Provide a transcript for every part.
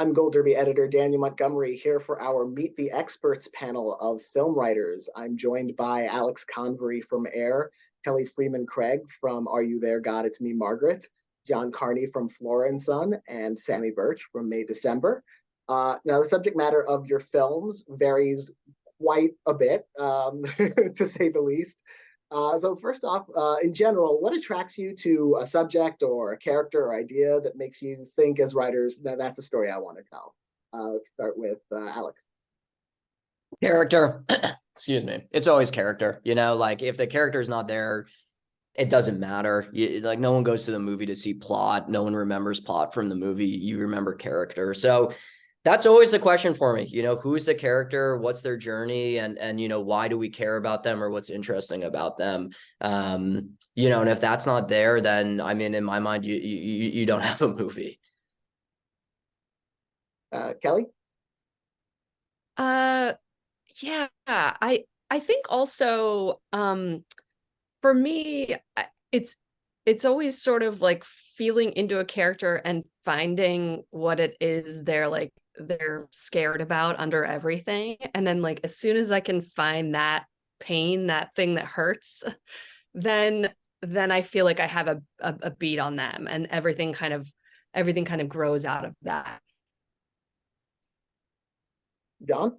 I'm Gold Derby editor Daniel Montgomery here for our Meet the Experts panel of film writers. I'm joined by Alex Convery from Air, Kelly Fremon Craig from Are You There, God? It's Me, Margaret, John Carney from Flora and Son, and Samy Burch from May December. Now, the subject matter of your films varies quite a bit, to say the least. So first off, in general, what attracts you to a subject or a character or idea that makes you think as writers, no, that's a story I want to tell? Let's start with Alex. Character. Excuse me. It's always character. Like if the character is not there, it doesn't matter. Like no one goes to the movie to see plot. No one remembers plot from the movie. You remember character. So that's always the question for me. Who's the character? What's their journey? And why do we care about them, or what's interesting about them? And if that's not there, then I mean, in my mind, you don't have a movie. Kelly? Yeah, I think also for me, it's always sort of like feeling into a character and finding what it is they're scared about under everything. And then like as soon as I can find that pain, that thing that hurts, then I feel like I have a beat on them, and everything kind of grows out of that. John?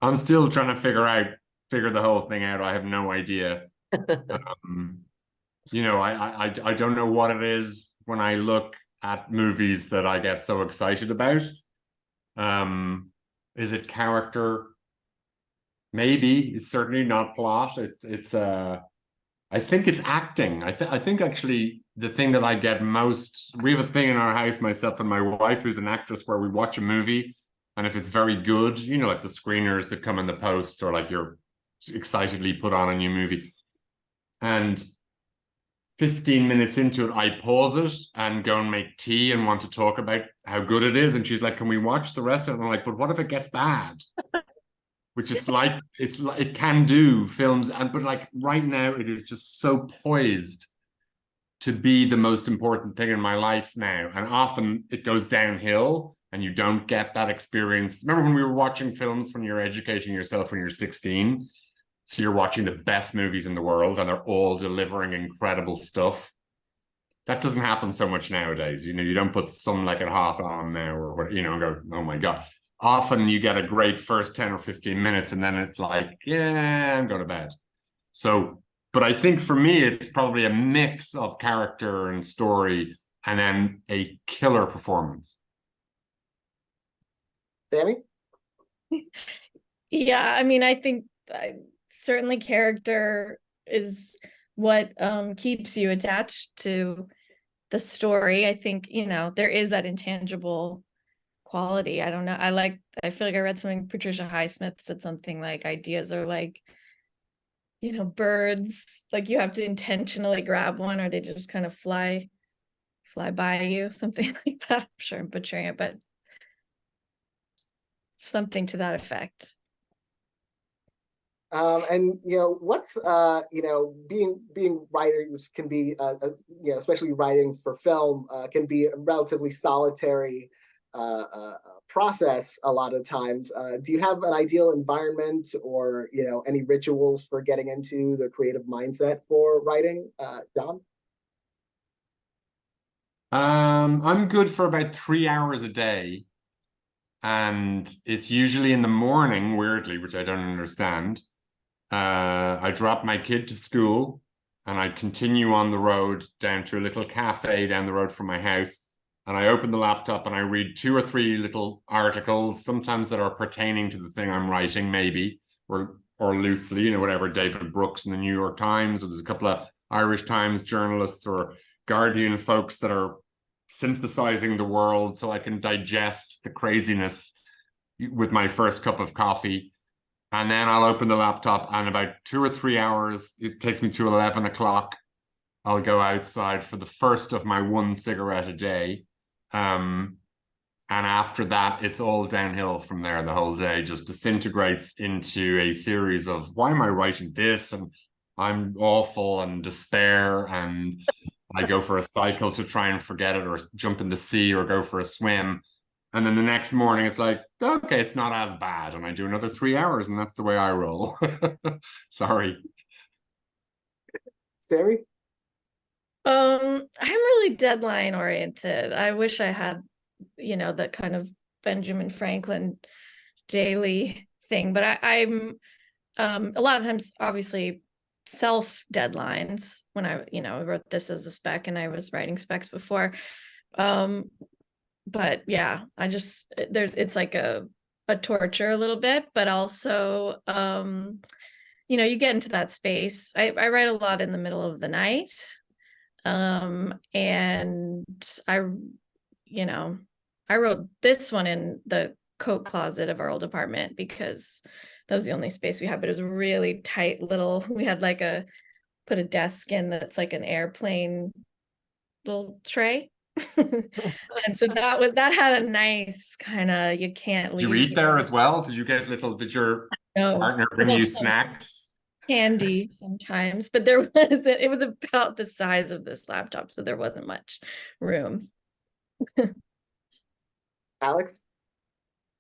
I'm still trying to figure the whole thing out. I have no idea. I don't know what it is when I look at movies that I get so excited about. Is it character? Maybe. It's certainly not plot. I think it's acting. I think actually the thing that I get most, we have a thing in our house, myself and my wife, who's an actress, where we watch a movie, and if it's very good, like the screeners that come in the post, or like you're excitedly put on a new movie, and 15 minutes into it, I pause it and go and make tea and want to talk about how good it is. And she's like, can we watch the rest of it? And I'm like, but what if it gets bad? Which it can do films. But like right now, it is just so poised to be the most important thing in my life now. And often it goes downhill and you don't get that experience. Remember when we were watching films when you're educating yourself when you're 16? So you're watching the best movies in the world and they're all delivering incredible stuff. That doesn't happen so much nowadays. You don't put Some Like It Hot on now, or what, and go, oh my God. Often you get a great first 10 or 15 minutes and then it's like, yeah, I'm going to bed. So, but I think for me, it's probably a mix of character and story and then a killer performance. Samy? Yeah, I mean, I think certainly character is what keeps you attached to the story. I think, there is that intangible quality. I don't know. I feel like I read something, Patricia Highsmith said something like ideas are like, birds, like you have to intentionally grab one or they just kind of fly by you, something like that. I'm sure I'm butchering it, but something to that effect. And what's being writers can be especially writing for film can be a relatively solitary process a lot of times. Do you have an ideal environment or any rituals for getting into the creative mindset for writing, John? I'm good for about 3 hours a day, and it's usually in the morning, weirdly, which I don't understand. I drop my kid to school and I continue on the road down to a little cafe down the road from my house. And I open the laptop and I read 2 or 3 little articles, sometimes that are pertaining to the thing I'm writing, maybe, or loosely, whatever, David Brooks in the New York Times, or there's a couple of Irish Times journalists or Guardian folks that are synthesizing the world so I can digest the craziness with my first cup of coffee. And then I'll open the laptop and about 2 or 3 hours, it takes me to 11 o'clock. I'll go outside for the first of my 1 cigarette a day. And after that, it's all downhill from there. The whole day just disintegrates into a series of, why am I writing this? And I'm awful, and despair, and I go for a cycle to try and forget it, or jump in the sea, or go for a swim. And then the next morning it's like, okay, it's not as bad. And I do another 3 hours, and that's the way I roll. Sorry. Samy? I'm really deadline oriented. I wish I had, that kind of Benjamin Franklin daily thing, but I'm a lot of times obviously self deadlines when I wrote this as a spec, and I was writing specs before. But yeah, it's like a torture a little bit, but also you get into that space. I write a lot in the middle of the night. And I wrote this one in the coat closet of our old apartment because that was the only space we had, but it was really tight little, we had like put a desk in that's like an airplane little tray. And so that had a nice kind of, you can't leave. Did you eat there as well? Did your partner bring you snacks? Candy sometimes, but it was about the size of this laptop, so there wasn't much room. Alex?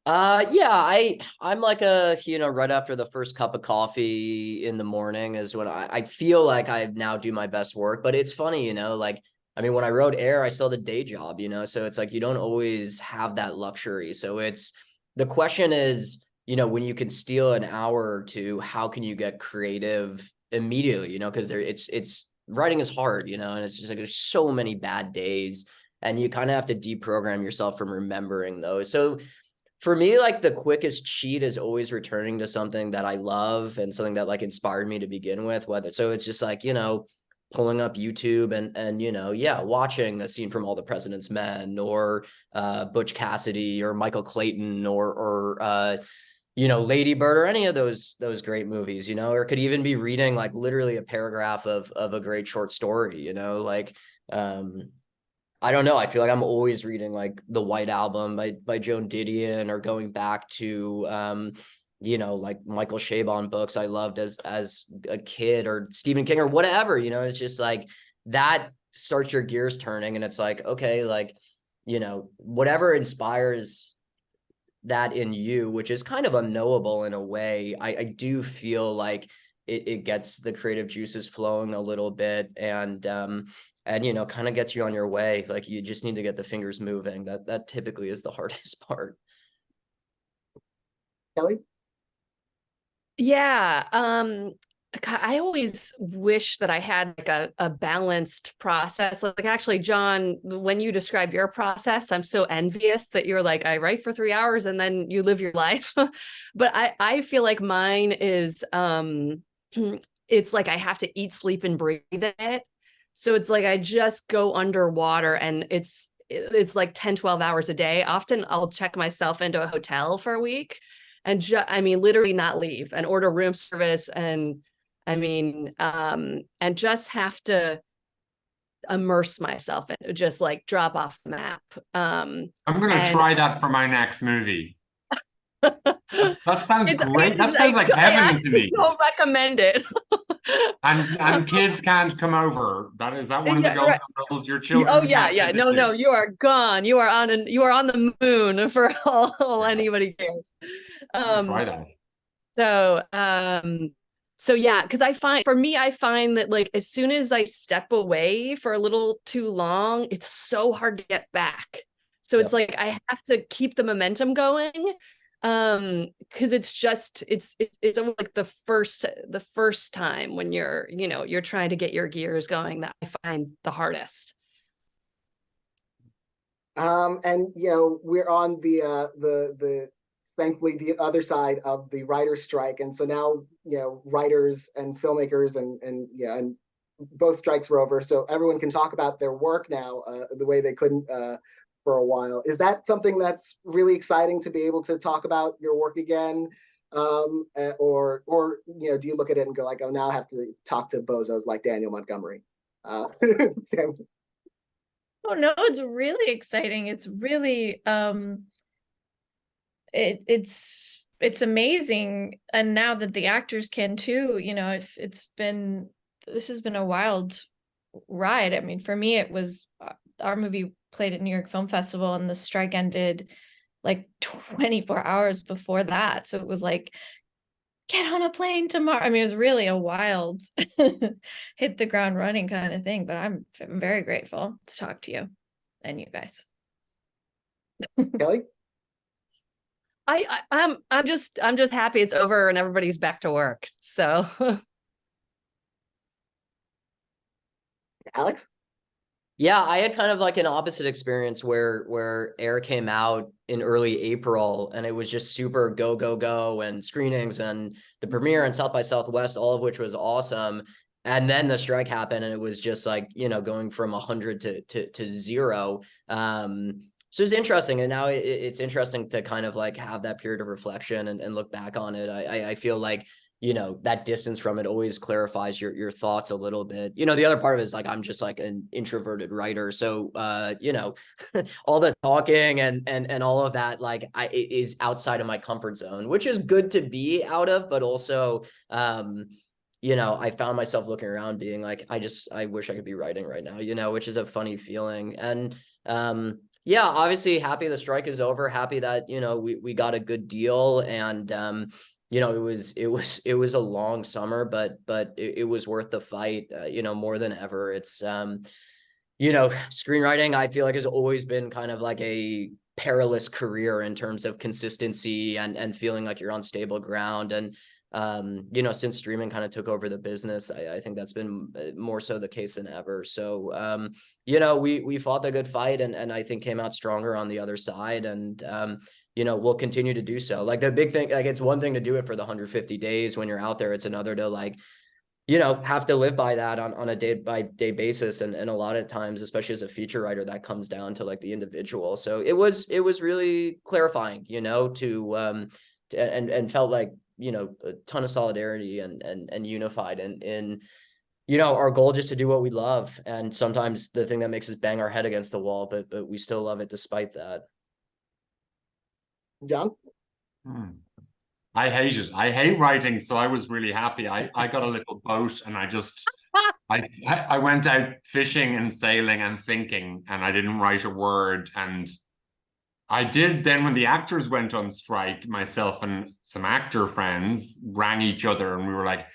Yeah, I'm like right after the first cup of coffee in the morning is when I feel like I now do my best work. But it's funny, like, I mean, when I wrote Air, I still had a day job, so it's like you don't always have that luxury. So the question is, when you can steal an hour or two, how can you get creative immediately, because it's writing is hard, and it's just like there's so many bad days, and you kind of have to deprogram yourself from remembering those. So for me, like the quickest cheat is always returning to something that I love and something that like inspired me to begin with, so it's just like, pulling up YouTube and watching a scene from All the President's Men, or Butch Cassidy, or Michael Clayton, or Lady Bird, or any of those great movies, or it could even be reading like literally a paragraph of a great short story, I don't know. I feel like I'm always reading like The White Album by Joan Didion, or going back to like Michael Chabon books I loved as a kid, or Stephen King, or whatever, it's just like that starts your gears turning, and it's like, okay, like, whatever inspires that in you, which is kind of unknowable in a way, I do feel like it gets the creative juices flowing a little bit, and kind of gets you on your way. Like, you just need to get the fingers moving. That typically is the hardest part. Kelly? Yeah. I always wish that I had like a balanced process. Like, actually, John, when you describe your process, I'm so envious that you're like, I write for 3 hours and then you live your life. But I feel like mine is, it's like I have to eat, sleep, and breathe it. So it's like I just go underwater, and it's like 10, 12 hours a day. Often I'll check myself into a hotel for a week and literally not leave, and order room service, and and just have to immerse myself in, just like drop off the map. I'm gonna try that for my next movie. That sounds great. That sounds like heaven to me. Don't recommend it. And kids can't come over. Is that one of the golden rules? Your children. Oh yeah. No, you are gone. You are on the moon for all anybody cares. Try that. So yeah, because I find that like as soon as I step away for a little too long, it's so hard to get back. So it's like I have to keep the momentum going. Because it's like the first time when you're trying to get your gears going that I find the hardest. And we're on the thankfully the other side of the writer's strike, and so now writers and filmmakers and both strikes were over, so everyone can talk about their work now the way they couldn't for a while. Is that something that's really exciting, to be able to talk about your work again? Or do you look at it and go like, oh, now I have to talk to bozos like Daniel Montgomery? Sam? Oh no, it's really exciting. It's really it's amazing. And now that the actors can too, this has been a wild ride. I mean, for me, it was our movie played at New York Film Festival, and the strike ended like 24 hours before that. So it was like, get on a plane tomorrow. I mean, it was really a wild hit the ground running kind of thing, but I'm very grateful to talk to you and you guys. Kelly? I'm just happy it's over and everybody's back to work. So Alex? Yeah, I had kind of like an opposite experience where Air came out in early April, and it was just super go and screenings and the premiere and South by Southwest, all of which was awesome. And then the strike happened, and it was just like, you know, going from 100 to 0. So it's interesting, and now it's interesting to kind of like have that period of reflection and look back on it. I feel like, you know, that distance from it always clarifies your thoughts a little bit. You know, the other part of it is like, I'm just like an introverted writer. So, you know, all the talking and all of that, like is outside of my comfort zone, which is good to be out of, but also, you know, I found myself looking around being like, I wish I could be writing right now, you know, which is a funny feeling. And, yeah, obviously happy the strike is over, happy that, you know, we got a good deal. And, you know, it was a long summer, but it was worth the fight, you know, more than ever. It's, you know, screenwriting, I feel like has always been kind of like a perilous career in terms of consistency and feeling like you're on stable ground. And, you know, since streaming kind of took over the business, I think that's been more so the case than ever. So, you know, we fought the good fight and I think came out stronger on the other side. And, you know, we'll continue to do so. Like the big thing, like it's one thing to do it for the 150 days when you're out there. It's another to like, you know, have to live by that on a day by day basis. And a lot of times, especially as a feature writer, that comes down to like the individual. So it was really clarifying, you know, and felt like, you know, a ton of solidarity and unified in, you know, our goal just to do what we love. And sometimes the thing that makes us bang our head against the wall, but we still love it despite that. John? I hate it. I hate writing, so I was really happy. I got a little boat and I went out fishing and sailing and thinking, and I didn't write a word. And I did then when the actors went on strike, myself and some actor friends rang each other and we were like,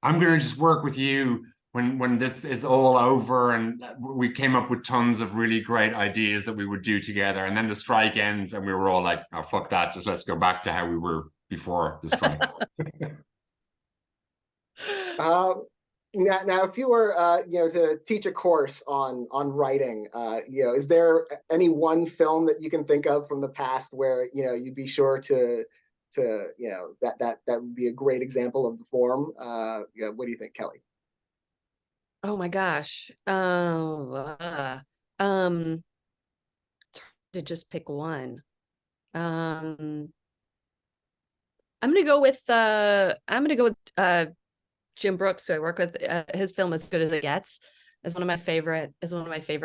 I'm gonna just work with you when this is all over. And we came up with tons of really great ideas that we would do together. And then the strike ends and we were all like, oh, fuck that, just let's go back to how we were before the strike. Now, if you were, you know, to teach a course on writing, you know, is there any one film that you can think of from the past where, you know, you'd be sure to you know, that would be a great example of the form? Yeah, what do you think, Kelly? oh my gosh. It's hard to just pick one. I'm gonna go with Jim Brooks, who I work with. His film As Good as It Gets is one of my favorite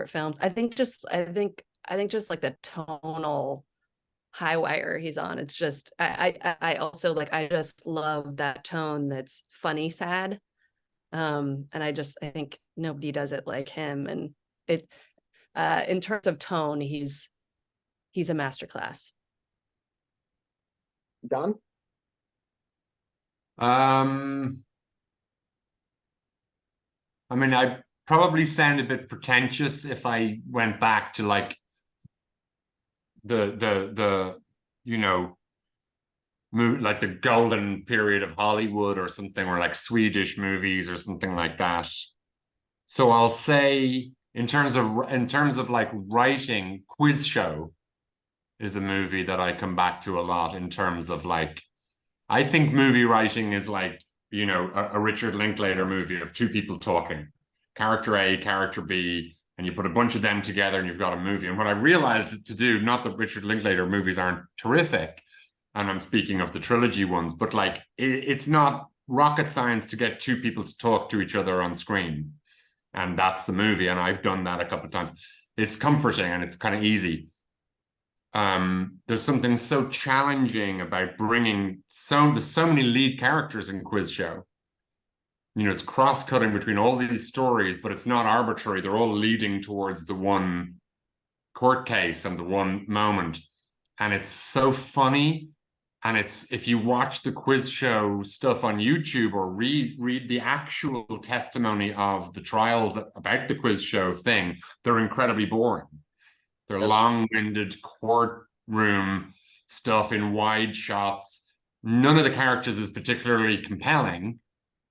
films. I think just like the tonal high wire he's on. It's just I also like, I just love that tone that's funny sad. And I think nobody does it like him. And it in terms of tone, he's a masterclass. Don? I mean, I probably sound a bit pretentious if I went back to like the you know, like the golden period of Hollywood or something, or like Swedish movies or something like that. So I'll say in terms of like writing, Quiz Show is a movie that I come back to a lot in terms of like, I think movie writing is like, you know, a Richard Linklater movie of two people talking, character A, character B, and you put a bunch of them together and you've got a movie. And what I realized to do, not that Richard Linklater movies aren't terrific, and I'm speaking of the trilogy ones, but like it's not rocket science to get two people to talk to each other on screen. And that's the movie. And I've done that a couple of times. It's comforting and it's kind of easy. There's something so challenging about bringing there's so many lead characters in Quiz Show you know, it's cross-cutting between all these stories, but it's not arbitrary. They're all leading towards the one court case and the one moment. And it's so funny. And it's, if you watch the quiz show stuff on YouTube or read the actual testimony of the trials about the quiz show thing, they're incredibly boring. They're long-winded courtroom stuff in wide shots. None of the characters is particularly compelling,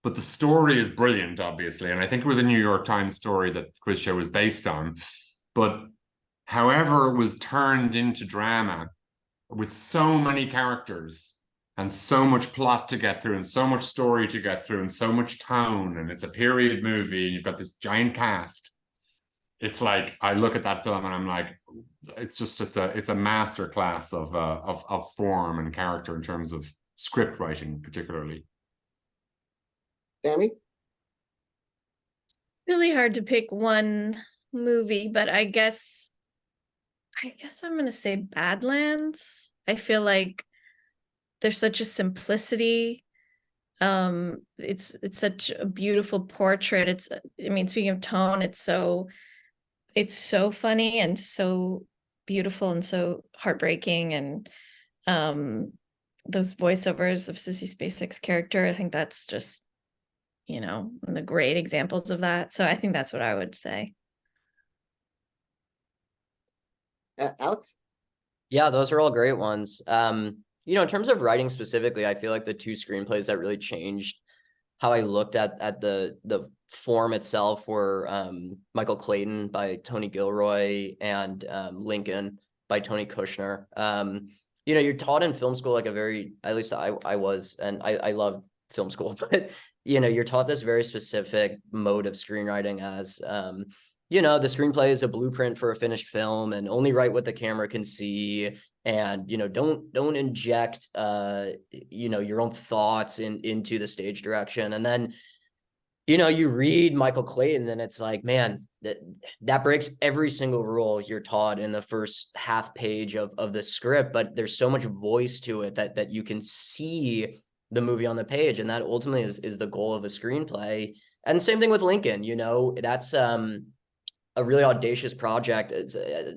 but the story is brilliant, obviously. And I think it was a New York Times story that the quiz show was based on. But however it was turned into drama, with so many characters and so much plot to get through and so much story to get through and so much tone, and it's a period movie and you've got this giant cast, it's like I look at that film and I'm like, it's a master class of form and character in terms of script writing, particularly. Samy? Really hard to pick one movie, but I guess I'm gonna say Badlands. I feel like there's such a simplicity. It's such a beautiful portrait. I mean, speaking of tone, it's so funny and so beautiful and so heartbreaking. And those voiceovers of Sissy Spacek's character, I think that's just, you know, one of the great examples of that. So I think that's what I would say. Alex? Yeah, those are all great ones. You know, in terms of writing specifically, I feel like the two screenplays that really changed how I looked at the form itself were Michael Clayton by Tony Gilroy and Lincoln by Tony Kushner. You know, you're taught in film school like at least I was, and I love film school, but you know, you're taught this very specific mode of screenwriting as you know, the screenplay is a blueprint for a finished film and only write what the camera can see. And, you know, don't inject, you know, your own thoughts into the stage direction. And then, you know, you read Michael Clayton and it's like, man, that breaks every single rule you're taught in the first half page of the script, but there's so much voice to it that you can see the movie on the page. And that ultimately is the goal of a screenplay. And same thing with Lincoln, you know, that's a really audacious project.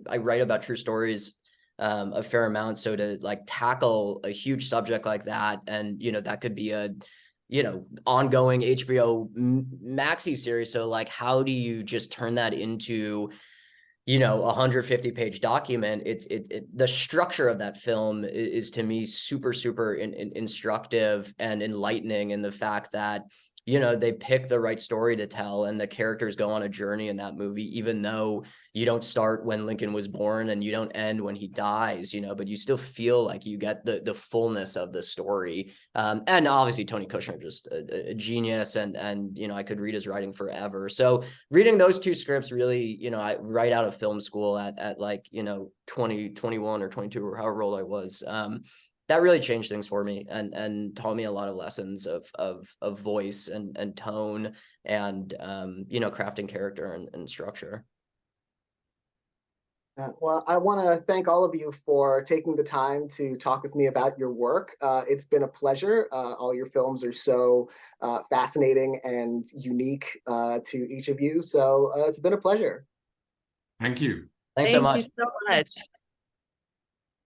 I write about true stories a fair amount. So to like tackle a huge subject like that, and, you know, that could be a, you know, ongoing HBO maxi series. So like, how do you just turn that into, you know, 150-page document? The structure of that film is to me super instructive and enlightening in the fact that, you know, they pick the right story to tell and the characters go on a journey in that movie, even though you don't start when Lincoln was born and you don't end when he dies, you know, but you still feel like you get the fullness of the story. And obviously Tony Kushner, just a genius, and, you know, I could read his writing forever. So reading those two scripts really, you know, I right out of film school at like, you know, 21 or 22 or however old I was, that really changed things for me and taught me a lot of lessons of voice and tone and, you know, crafting character and structure. Well, I want to thank all of you for taking the time to talk with me about your work. It's been a pleasure. All your films are so fascinating and unique to each of you. So it's been a pleasure. Thank you. Thanks so much. Thank you so much.